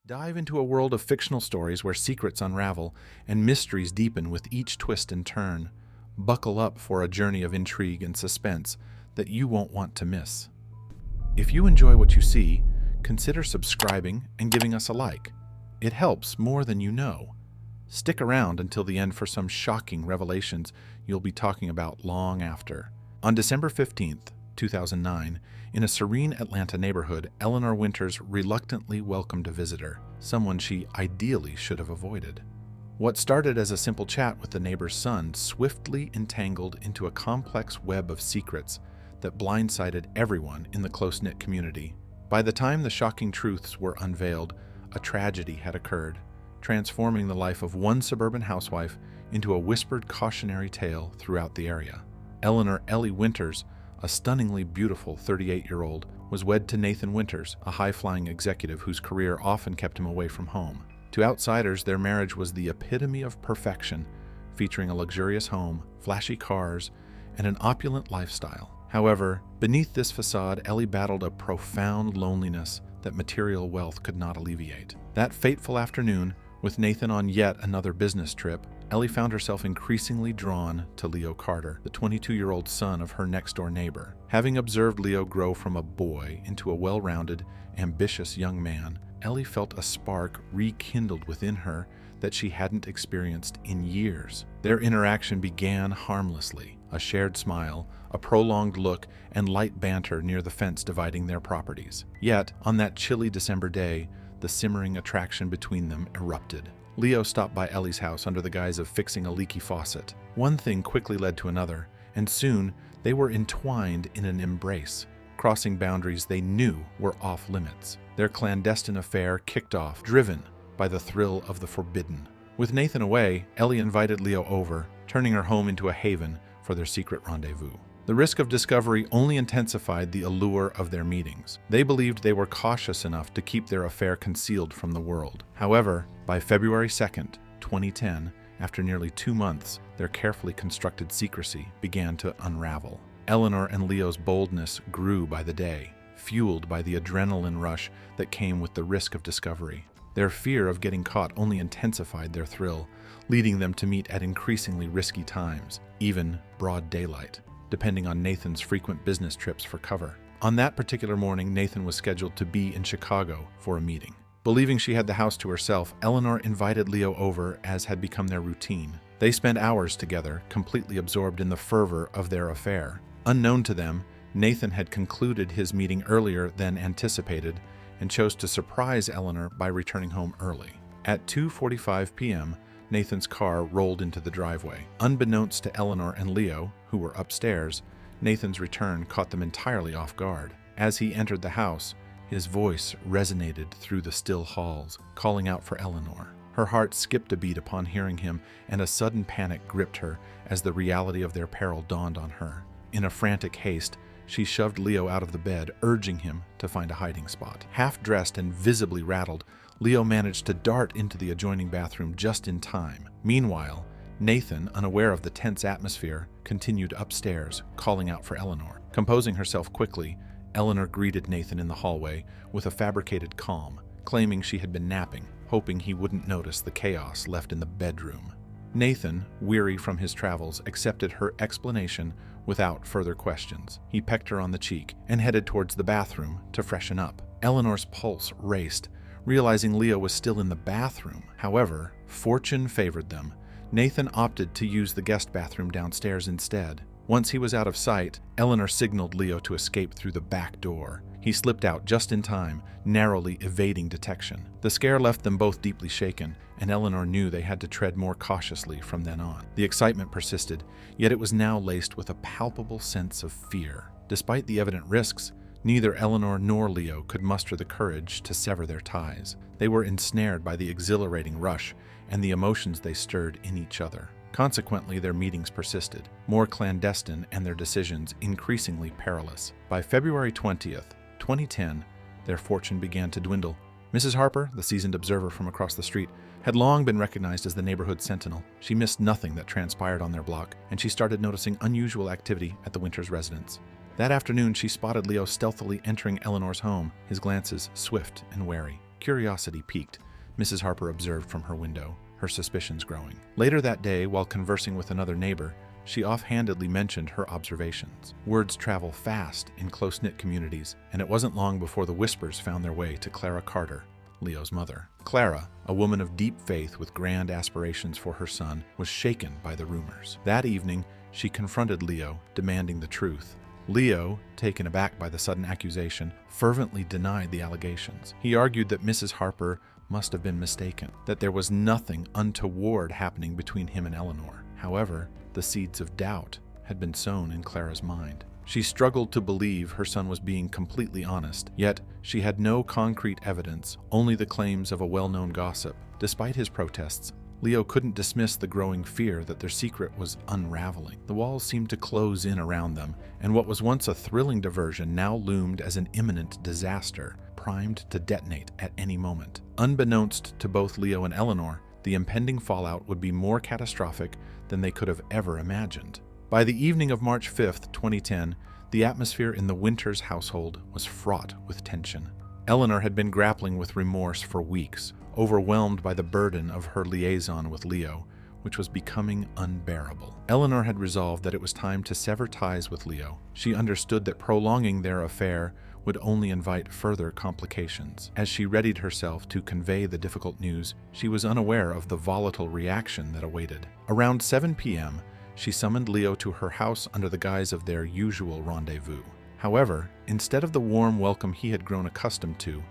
Dive into a world of fictional stories where secrets unravel and mysteries deepen with each twist and turn. Buckle up for a journey of intrigue and suspense that you won't want to miss. If you enjoy what you see, consider subscribing and giving us a like. It helps more than you know. Stick around until the end for some shocking revelations you'll be talking about long after. On December 15th, 2009, in a serene Atlanta neighborhood, Eleanor Winters reluctantly welcomed a visitor, someone she ideally should have avoided. What started as a simple chat with the neighbor's son swiftly entangled into a complex web of secrets that blindsided everyone in the close-knit community. By the time the shocking truths were unveiled, a tragedy had occurred, transforming the life of one suburban housewife into a whispered cautionary tale throughout the area. Eleanor Ellie Winters, a stunningly beautiful 38-year-old, was wed to Nathan Winters, a high-flying executive whose career often kept him away from home. To outsiders, their marriage was the epitome of perfection, featuring a luxurious home, flashy cars, and an opulent lifestyle. However, beneath this facade, Ellie battled a profound loneliness that material wealth could not alleviate. That fateful afternoon, with Nathan on yet another business trip, Ellie found herself increasingly drawn to Leo Carter, the 22-year-old son of her next-door neighbor. Having observed Leo grow from a boy into a well-rounded, ambitious young man, Ellie felt a spark rekindled within her that she hadn't experienced in years. Their interaction began harmlessly, a shared smile, a prolonged look, and light banter near the fence dividing their properties. Yet, on that chilly December day, the simmering attraction between them erupted. Leo stopped by Ellie's house under the guise of fixing a leaky faucet. One thing quickly led to another, and soon they were entwined in an embrace, crossing boundaries they knew were off-limits. Their clandestine affair kicked off, driven by the thrill of the forbidden. With Nathan away, Ellie invited Leo over, turning her home into a haven for their secret rendezvous. The risk of discovery only intensified the allure of their meetings. They believed they were cautious enough to keep their affair concealed from the world. However, by February 2nd, 2010, after nearly 2 months, their carefully constructed secrecy began to unravel. Eleanor and Leo's boldness grew by the day, fueled by the adrenaline rush that came with the risk of discovery. Their fear of getting caught only intensified their thrill, leading them to meet at increasingly risky times, even broad daylight, depending on Nathan's frequent business trips for cover. On that particular morning, Nathan was scheduled to be in Chicago for a meeting. Believing she had the house to herself, Eleanor invited Leo over, as had become their routine. They spent hours together, completely absorbed in the fervor of their affair. Unknown to them, Nathan had concluded his meeting earlier than anticipated and chose to surprise Eleanor by returning home early. At 2:45 p.m., Nathan's car rolled into the driveway. Unbeknownst to Eleanor and Leo, who were upstairs, Nathan's return caught them entirely off guard. As he entered the house, his voice resonated through the still halls, calling out for Eleanor. Her heart skipped a beat upon hearing him, and a sudden panic gripped her as the reality of their peril dawned on her. In a frantic haste, she shoved Leo out of the bed, urging him to find a hiding spot. Half-dressed and visibly rattled, Leo managed to dart into the adjoining bathroom just in time. Meanwhile, Nathan, unaware of the tense atmosphere, continued upstairs, calling out for Eleanor. Composing herself quickly, Eleanor greeted Nathan in the hallway with a fabricated calm, claiming she had been napping, hoping he wouldn't notice the chaos left in the bedroom. Nathan, weary from his travels, accepted her explanation without further questions. He pecked her on the cheek and headed towards the bathroom to freshen up. Eleanor's pulse raced, realizing Leo was still in the bathroom. However, fortune favored them. Nathan opted to use the guest bathroom downstairs instead. Once he was out of sight, Eleanor signaled Leo to escape through the back door. He slipped out just in time, narrowly evading detection. The scare left them both deeply shaken, and Eleanor knew they had to tread more cautiously from then on. The excitement persisted, yet it was now laced with a palpable sense of fear. Despite the evident risks, neither Eleanor nor Leo could muster the courage to sever their ties. They were ensnared by the exhilarating rush and the emotions they stirred in each other. Consequently, their meetings persisted, more clandestine and their decisions increasingly perilous. By February 20th, 2010, their fortune began to dwindle. Mrs. Harper, the seasoned observer from across the street, had long been recognized as the neighborhood sentinel. She missed nothing that transpired on their block, and she started noticing unusual activity at the Winters residence. That afternoon, she spotted Leo stealthily entering Eleanor's home, his glances swift and wary. Curiosity piqued, Mrs. Harper observed from her window, her suspicions growing. Later that day, while conversing with another neighbor, she offhandedly mentioned her observations. Words travel fast in close-knit communities, and it wasn't long before the whispers found their way to Clara Carter, Leo's mother. Clara, a woman of deep faith with grand aspirations for her son, was shaken by the rumors. That evening, she confronted Leo, demanding the truth. Leo, taken aback by the sudden accusation, fervently denied the allegations. He argued that Mrs. Harper must have been mistaken, that there was nothing untoward happening between him and Eleanor. However, the seeds of doubt had been sown in Clara's mind. She struggled to believe her son was being completely honest, yet she had no concrete evidence, only the claims of a well-known gossip. Despite his protests, Leo couldn't dismiss the growing fear that their secret was unraveling. The walls seemed to close in around them, and what was once a thrilling diversion now loomed as an imminent disaster, primed to detonate at any moment. Unbeknownst to both Leo and Eleanor, the impending fallout would be more catastrophic than they could have ever imagined. By the evening of March 5th, 2010, the atmosphere in the Winters household was fraught with tension. Eleanor had been grappling with remorse for weeks, overwhelmed by the burden of her liaison with Leo, which was becoming unbearable. Eleanor had resolved that it was time to sever ties with Leo. She understood that prolonging their affair would only invite further complications. As she readied herself to convey the difficult news, she was unaware of the volatile reaction that awaited. Around 7 p.m., she summoned Leo to her house under the guise of their usual rendezvous. However, instead of the warm welcome he had grown accustomed to,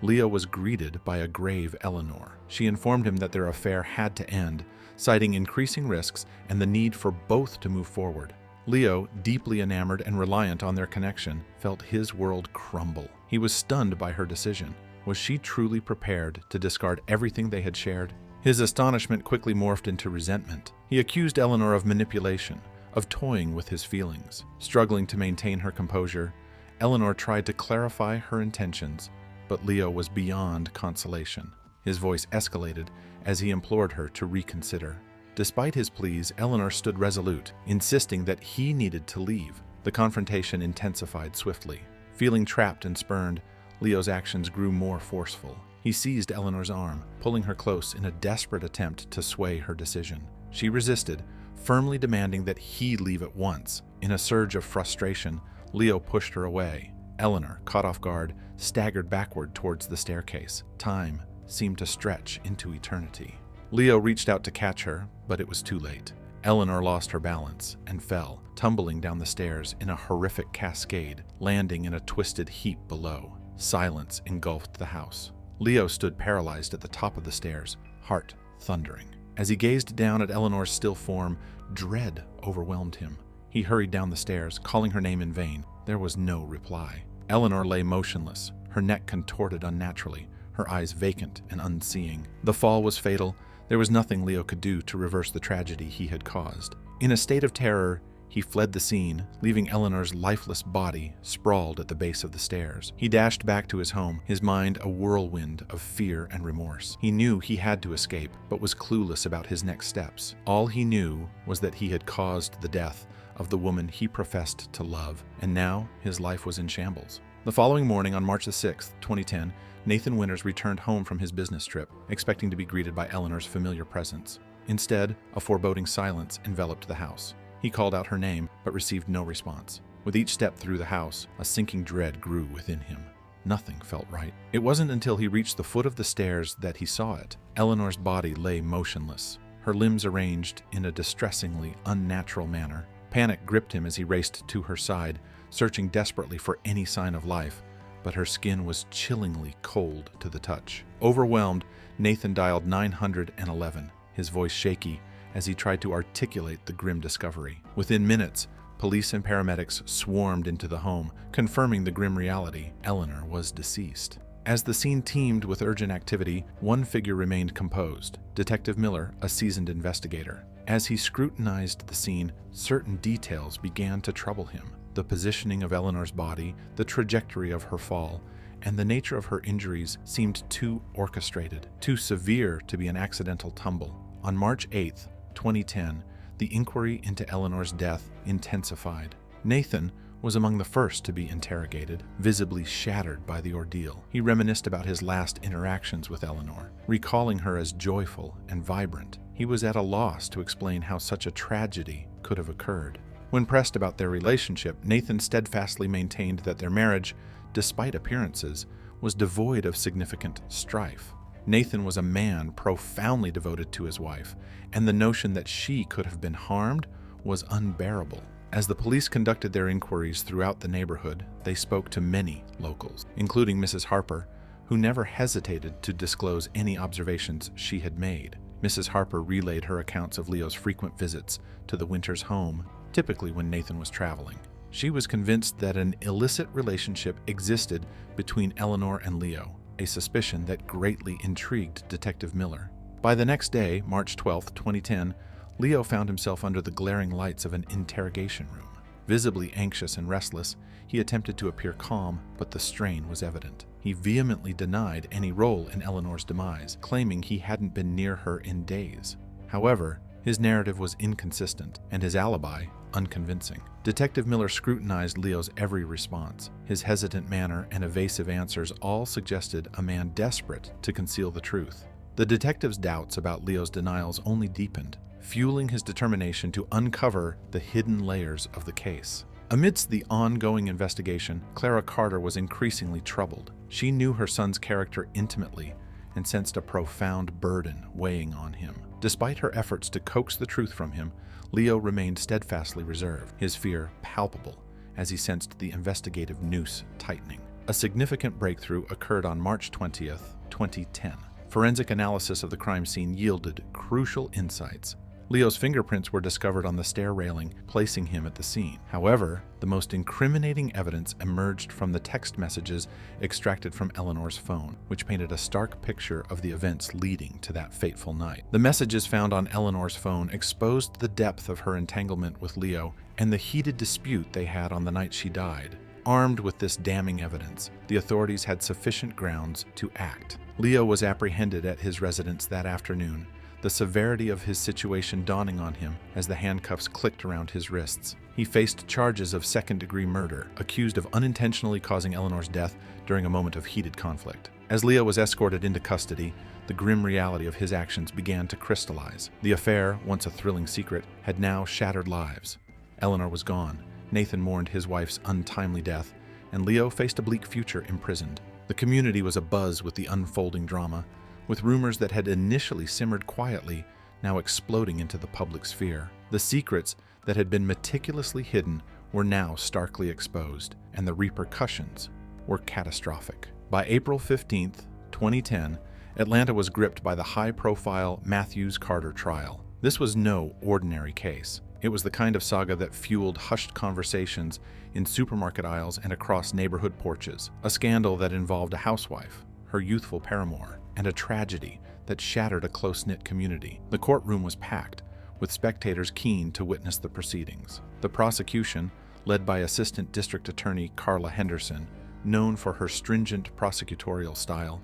Leo was greeted by a grave Eleanor. She informed him that their affair had to end, citing increasing risks and the need for both to move forward. Leo, deeply enamored and reliant on their connection, felt his world crumble. He was stunned by her decision. Was she truly prepared to discard everything they had shared? His astonishment quickly morphed into resentment. He accused Eleanor of manipulation, of toying with his feelings. Struggling to maintain her composure, Eleanor tried to clarify her intentions, but Leo was beyond consolation. His voice escalated as he implored her to reconsider. Despite his pleas, Eleanor stood resolute, insisting that he needed to leave. The confrontation intensified swiftly. Feeling trapped and spurned, Leo's actions grew more forceful. He seized Eleanor's arm, pulling her close in a desperate attempt to sway her decision. She resisted, firmly demanding that he leave at once. In a surge of frustration, Leo pushed her away. Eleanor, caught off guard, staggered backward towards the staircase. Time seemed to stretch into eternity. Leo reached out to catch her, but it was too late. Eleanor lost her balance and fell, tumbling down the stairs in a horrific cascade, landing in a twisted heap below. Silence engulfed the house. Leo stood paralyzed at the top of the stairs, heart thundering. As he gazed down at Eleanor's still form, dread overwhelmed him. He hurried down the stairs, calling her name in vain. There was no reply. Eleanor lay motionless, her neck contorted unnaturally, her eyes vacant and unseeing. The fall was fatal. There was nothing Leo could do to reverse the tragedy he had caused. In a state of terror, he fled the scene, leaving Eleanor's lifeless body sprawled at the base of the stairs. He dashed back to his home, his mind a whirlwind of fear and remorse. He knew he had to escape, but was clueless about his next steps. All he knew was that he had caused the death of the woman he professed to love, and now his life was in shambles. The following morning, on March 6, 2010, Nathan Winters returned home from his business trip, expecting to be greeted by Eleanor's familiar presence. Instead, a foreboding silence enveloped the house. He called out her name, but received no response. With each step through the house, a sinking dread grew within him. Nothing felt right. It wasn't until he reached the foot of the stairs that he saw it. Eleanor's body lay motionless, her limbs arranged in a distressingly unnatural manner. Panic gripped him as he raced to her side, searching desperately for any sign of life, but her skin was chillingly cold to the touch. Overwhelmed, Nathan dialed 911, his voice shaky as he tried to articulate the grim discovery. Within minutes, police and paramedics swarmed into the home, confirming the grim reality: Eleanor was deceased. As the scene teemed with urgent activity, one figure remained composed: Detective Miller, a seasoned investigator. As he scrutinized the scene, certain details began to trouble him. The positioning of Eleanor's body, the trajectory of her fall, and the nature of her injuries seemed too orchestrated, too severe to be an accidental tumble. On March 8, 2010, the inquiry into Eleanor's death intensified. Nathan, was among the first to be interrogated, visibly shattered by the ordeal. He reminisced about his last interactions with Eleanor, recalling her as joyful and vibrant. He was at a loss to explain how such a tragedy could have occurred. When pressed about their relationship, Nathan steadfastly maintained that their marriage, despite appearances, was devoid of significant strife. Nathan was a man profoundly devoted to his wife, and the notion that she could have been harmed was unbearable. As the police conducted their inquiries throughout the neighborhood, they spoke to many locals, including Mrs. Harper, who never hesitated to disclose any observations she had made. Mrs. Harper relayed her accounts of Leo's frequent visits to the Winters home, typically when Nathan was traveling. She was convinced that an illicit relationship existed between Eleanor and Leo, a suspicion that greatly intrigued Detective Miller. By the next day, March 12, 2010, Leo found himself under the glaring lights of an interrogation room. Visibly anxious and restless, he attempted to appear calm, but the strain was evident. He vehemently denied any role in Eleanor's demise, claiming he hadn't been near her in days. However, his narrative was inconsistent, and his alibi unconvincing. Detective Miller scrutinized Leo's every response. His hesitant manner and evasive answers all suggested a man desperate to conceal the truth. The detective's doubts about Leo's denials only deepened, fueling his determination to uncover the hidden layers of the case. Amidst the ongoing investigation, Clara Carter was increasingly troubled. She knew her son's character intimately and sensed a profound burden weighing on him. Despite her efforts to coax the truth from him, Leo remained steadfastly reserved, his fear palpable as he sensed the investigative noose tightening. A significant breakthrough occurred on March 20th, 2010. Forensic analysis of the crime scene yielded crucial insights. Leo's fingerprints were discovered on the stair railing, placing him at the scene. However, the most incriminating evidence emerged from the text messages extracted from Eleanor's phone, which painted a stark picture of the events leading to that fateful night. The messages found on Eleanor's phone exposed the depth of her entanglement with Leo and the heated dispute they had on the night she died. Armed with this damning evidence, the authorities had sufficient grounds to act. Leo was apprehended at his residence that afternoon, the severity of his situation dawning on him as the handcuffs clicked around his wrists. He faced charges of second-degree murder, accused of unintentionally causing Eleanor's death during a moment of heated conflict. As Leo was escorted into custody, the grim reality of his actions began to crystallize. The affair, once a thrilling secret, had now shattered lives. Eleanor was gone, Nathan mourned his wife's untimely death, and Leo faced a bleak future imprisoned. The community was abuzz with the unfolding drama, with rumors that had initially simmered quietly now exploding into the public sphere. The secrets that had been meticulously hidden were now starkly exposed, and the repercussions were catastrophic. By April 15th, 2010, Atlanta was gripped by the high-profile Matthews-Carter trial. This was no ordinary case. It was the kind of saga that fueled hushed conversations in supermarket aisles and across neighborhood porches, a scandal that involved a housewife, her youthful paramour, and a tragedy that shattered a close-knit community. The courtroom was packed, with spectators keen to witness the proceedings. The prosecution, led by Assistant District Attorney Carla Henderson, known for her stringent prosecutorial style,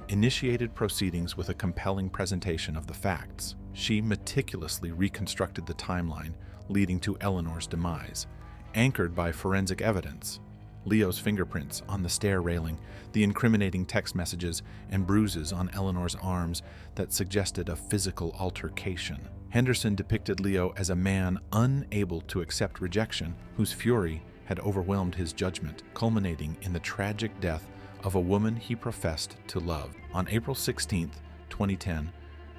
initiated proceedings with a compelling presentation of the facts. She meticulously reconstructed the timeline leading to Eleanor's demise, anchored by forensic evidence. Leo's fingerprints on the stair railing, the incriminating text messages, and bruises on Eleanor's arms that suggested a physical altercation. Henderson depicted Leo as a man unable to accept rejection, whose fury had overwhelmed his judgment, culminating in the tragic death of a woman he professed to love. On April 16, 2010,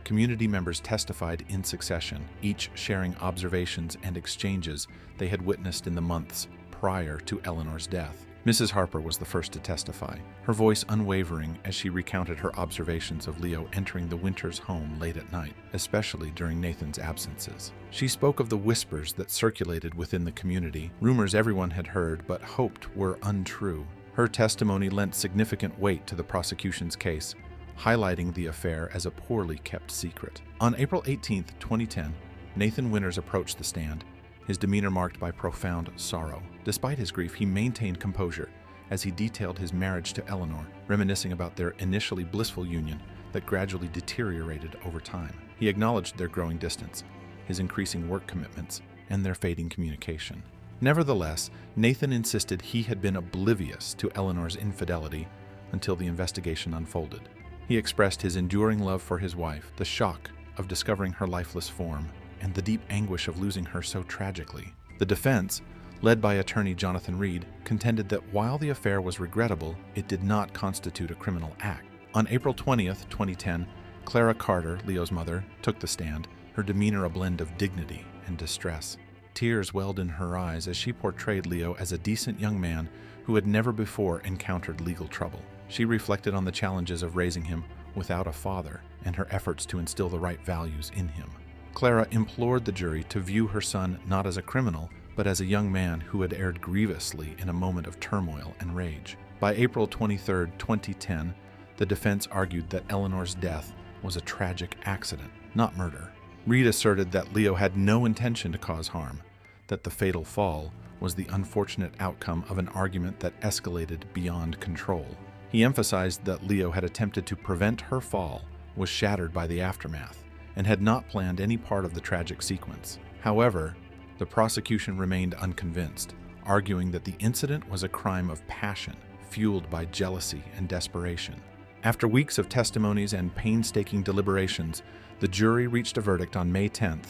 community members testified in succession, each sharing observations and exchanges they had witnessed in the months prior to Eleanor's death. Mrs. Harper was the first to testify, her voice unwavering as she recounted her observations of Leo entering the Winters home late at night, especially during Nathan's absences. She spoke of the whispers that circulated within the community, rumors everyone had heard but hoped were untrue. Her testimony lent significant weight to the prosecution's case, highlighting the affair as a poorly kept secret. On April 18, 2010, Nathan Winters approached the stand, his demeanor marked by profound sorrow. Despite his grief, he maintained composure as he detailed his marriage to Eleanor, reminiscing about their initially blissful union that gradually deteriorated over time. He acknowledged their growing distance, his increasing work commitments, and their fading communication. Nevertheless, Nathan insisted he had been oblivious to Eleanor's infidelity until the investigation unfolded. He expressed his enduring love for his wife, the shock of discovering her lifeless form, and the deep anguish of losing her so tragically. The defense, led by attorney Jonathan Reed, contended that while the affair was regrettable, it did not constitute a criminal act. On April 20th, 2010, Clara Carter, Leo's mother, took the stand, her demeanor a blend of dignity and distress. Tears welled in her eyes as she portrayed Leo as a decent young man who had never before encountered legal trouble. She reflected on the challenges of raising him without a father and her efforts to instill the right values in him. Clara implored the jury to view her son not as a criminal, but as a young man who had erred grievously in a moment of turmoil and rage. By April 23, 2010, the defense argued that Eleanor's death was a tragic accident, not murder. Reed asserted that Leo had no intention to cause harm, that the fatal fall was the unfortunate outcome of an argument that escalated beyond control. He emphasized that Leo had attempted to prevent her fall, was shattered by the aftermath, and had not planned any part of the tragic sequence. However, the prosecution remained unconvinced, arguing that the incident was a crime of passion, fueled by jealousy and desperation. After weeks of testimonies and painstaking deliberations, the jury reached a verdict on May 10,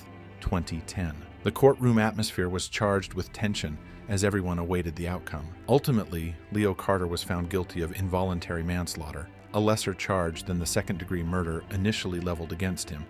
2010. The courtroom atmosphere was charged with tension as everyone awaited the outcome. Ultimately, Leo Carter was found guilty of involuntary manslaughter, a lesser charge than the second-degree murder initially leveled against him,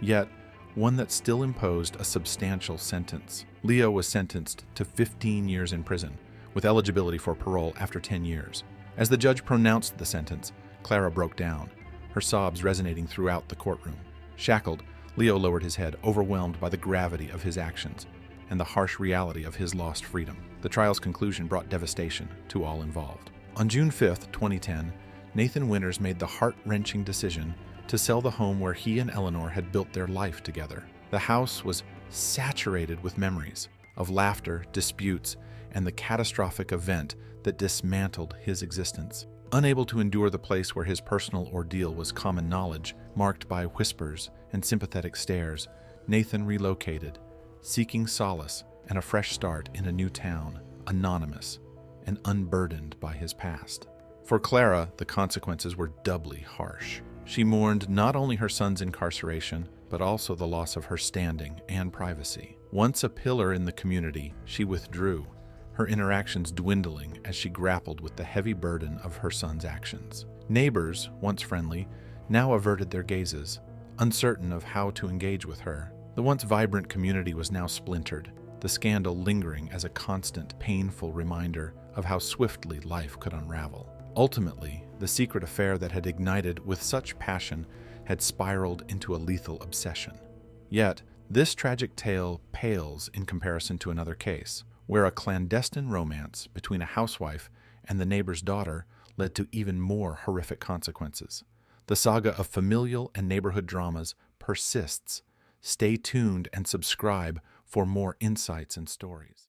yet one that still imposed a substantial sentence. Leo was sentenced to 15 years in prison, with eligibility for parole after 10 years. As the judge pronounced the sentence, Clara broke down, her sobs resonating throughout the courtroom. Shackled, Leo lowered his head, overwhelmed by the gravity of his actions and the harsh reality of his lost freedom. The trial's conclusion brought devastation to all involved. On June 5, 2010, Nathan Winters made the heart-wrenching decision to sell the home where he and Eleanor had built their life together. The house was saturated with memories of laughter, disputes, and the catastrophic event that dismantled his existence. Unable to endure the place where his personal ordeal was common knowledge, marked by whispers and sympathetic stares, Nathan relocated, seeking solace and a fresh start in a new town, anonymous and unburdened by his past. For Clara, the consequences were doubly harsh. She mourned not only her son's incarceration, but also the loss of her standing and privacy. Once a pillar in the community, she withdrew, her interactions dwindling as she grappled with the heavy burden of her son's actions. Neighbors, once friendly, now averted their gazes, uncertain of how to engage with her. The once vibrant community was now splintered, the scandal lingering as a constant, painful reminder of how swiftly life could unravel. Ultimately, the secret affair that had ignited with such passion had spiraled into a lethal obsession. Yet, this tragic tale pales in comparison to another case, where a clandestine romance between a housewife and the neighbor's daughter led to even more horrific consequences. The saga of familial and neighborhood dramas persists. Stay tuned and subscribe for more insights and stories.